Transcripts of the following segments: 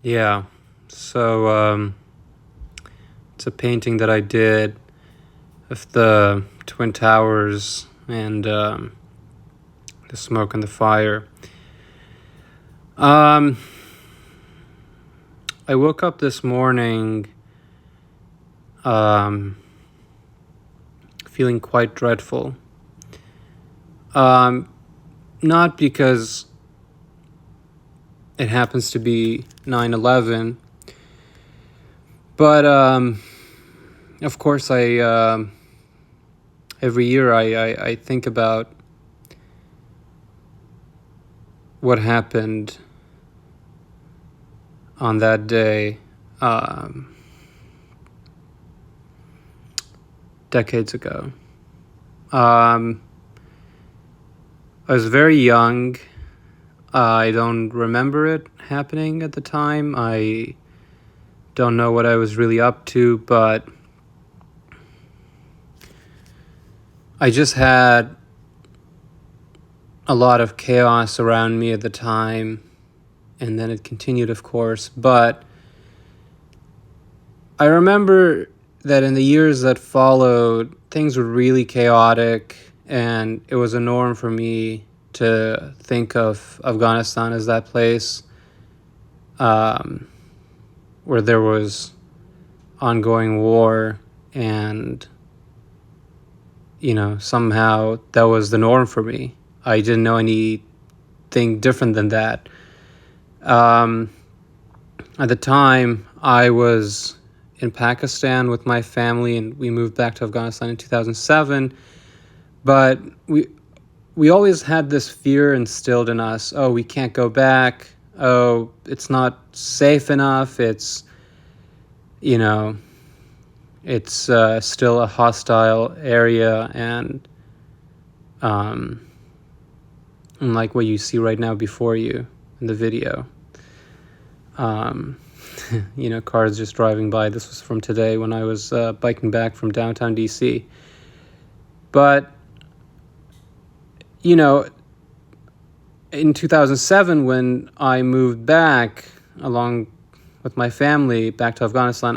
Yeah. So it's a painting that I did of the Twin Towers and the smoke and the fire. Um, I woke up this morning um, feeling quite dreadful. Not because it happens to be 9/11, but of course, every year I think about what happened on that day decades ago. I was very young. I don't remember it happening at the time. I don't know what I was really up to, but I just had a lot of chaos around me at the time, and then it continued, of course. But I remember that in the years that followed, things were really chaotic, and it was a norm for me to think of Afghanistan as that place where there was ongoing war, and somehow that was the norm for me. I didn't know anything different than that. At the time, I was in Pakistan with my family, and we moved back to Afghanistan in 2007. But we always had this fear instilled in us. Oh, we can't go back. Oh, it's not safe enough. It's still a hostile area, and unlike what you see right now before you in the video. Cars just driving by. This was from today when I was biking back from downtown DC. But, in 2007, when I moved back along with my family back to Afghanistan,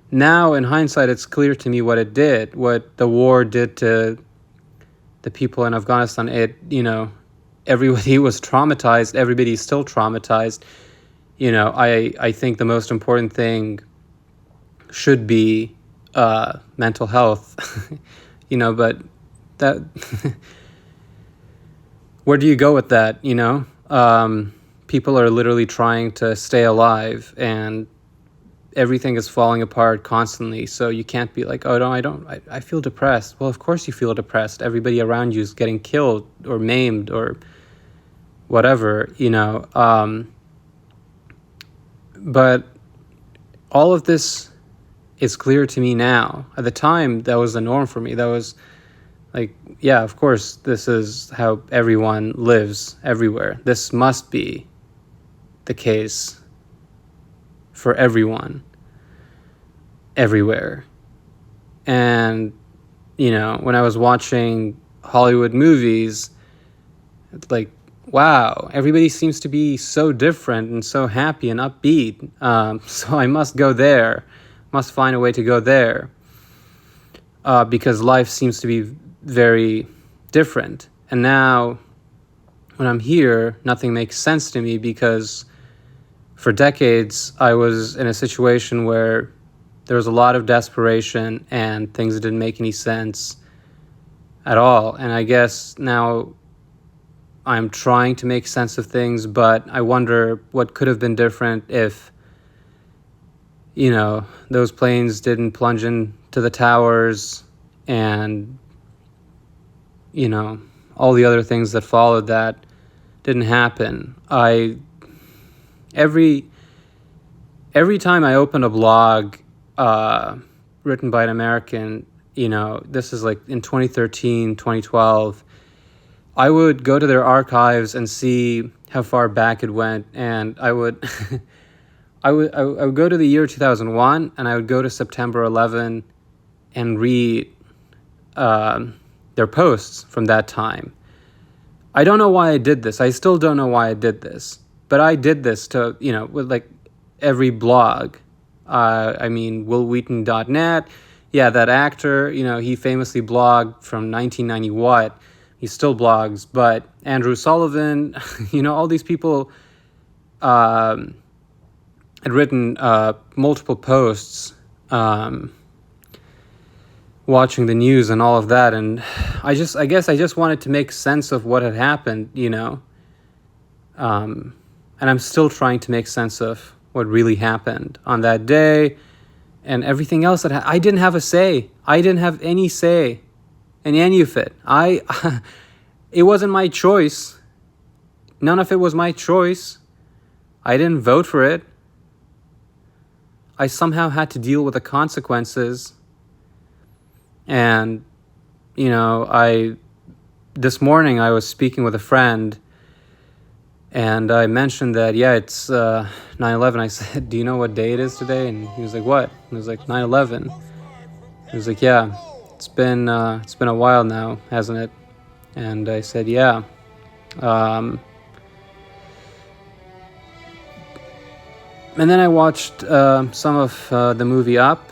now in hindsight, it's clear to me what it did, what the war did to the people in Afghanistan. Everybody was traumatized. Everybody's still traumatized. I think the most important thing should be mental health, but that, where do you go with that? People are literally trying to stay alive, and everything is falling apart constantly. So you can't be like, oh, no, I feel depressed. Well, of course you feel depressed. Everybody around you is getting killed or maimed or whatever, but all of this is clear to me now. At the time, that was the norm for me. That was like, yeah, of course, this is how everyone lives everywhere. This must be the case for everyone, everywhere. And, when I was watching Hollywood movies, it's like, wow, everybody seems to be so different and so happy and upbeat. So I must go there, must find a way to go there, because life seems to be very different. And now, when I'm here, nothing makes sense to me, because for decades, I was in a situation where there was a lot of desperation and things didn't make any sense at all. And I guess now I'm trying to make sense of things, but I wonder what could have been different if, those planes didn't plunge into the towers, and, all the other things that followed that didn't happen. Every time I open a blog written by an American, this is like in 2013, 2012, I would go to their archives and see how far back it went, and I would I would go to the year 2001, and I would go to September 11 and read their posts from that time. I don't know why I did this. I still don't know why I did this, but I did this to, with like every blog. WillWheaton.net. Yeah, that actor, he famously blogged from 1990 what. He still blogs, but Andrew Sullivan, all these people had written multiple posts watching the news and all of that, and I guess I just wanted to make sense of what had happened, and I'm still trying to make sense of what really happened on that day and everything else that I didn't have a say. I didn't have any say in any of it. It wasn't my choice. None of it was my choice. I didn't vote for it. I somehow had to deal with the consequences. And, this morning I was speaking with a friend, and I mentioned that, it's 9/11. I said, do you know what day it is today? And he was like, what? And I was like, 9/11. He was like, yeah, it's been a while now, hasn't it? And I said, yeah. And then I watched some of the movie Up.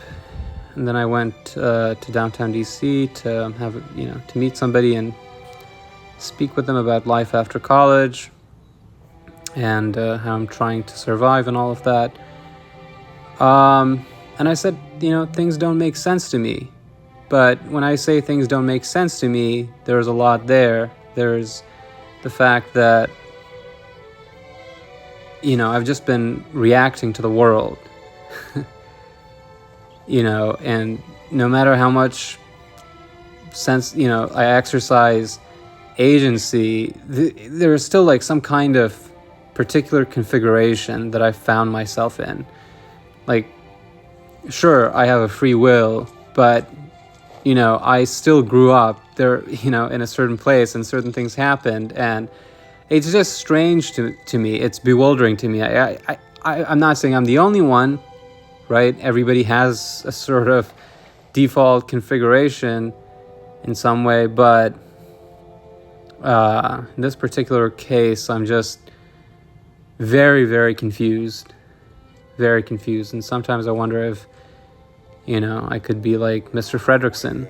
And then I went to downtown DC to have, to meet somebody and speak with them about life after college and how I'm trying to survive and all of that. And I said, things don't make sense to me. But when I say things don't make sense to me, there's a lot there. There's the fact that, I've just been reacting to the world. And no matter how much sense, I exercise agency, there is still like some kind of particular configuration that I found myself in. Like, sure, I have a free will, but, I still grew up there, in a certain place and certain things happened. And it's just strange to me. It's bewildering to me. I'm not saying I'm the only one. Right? Everybody has a sort of default configuration in some way, but in this particular case, I'm just very, very confused. Very confused. And sometimes I wonder if, I could be like Mr. Fredrickson,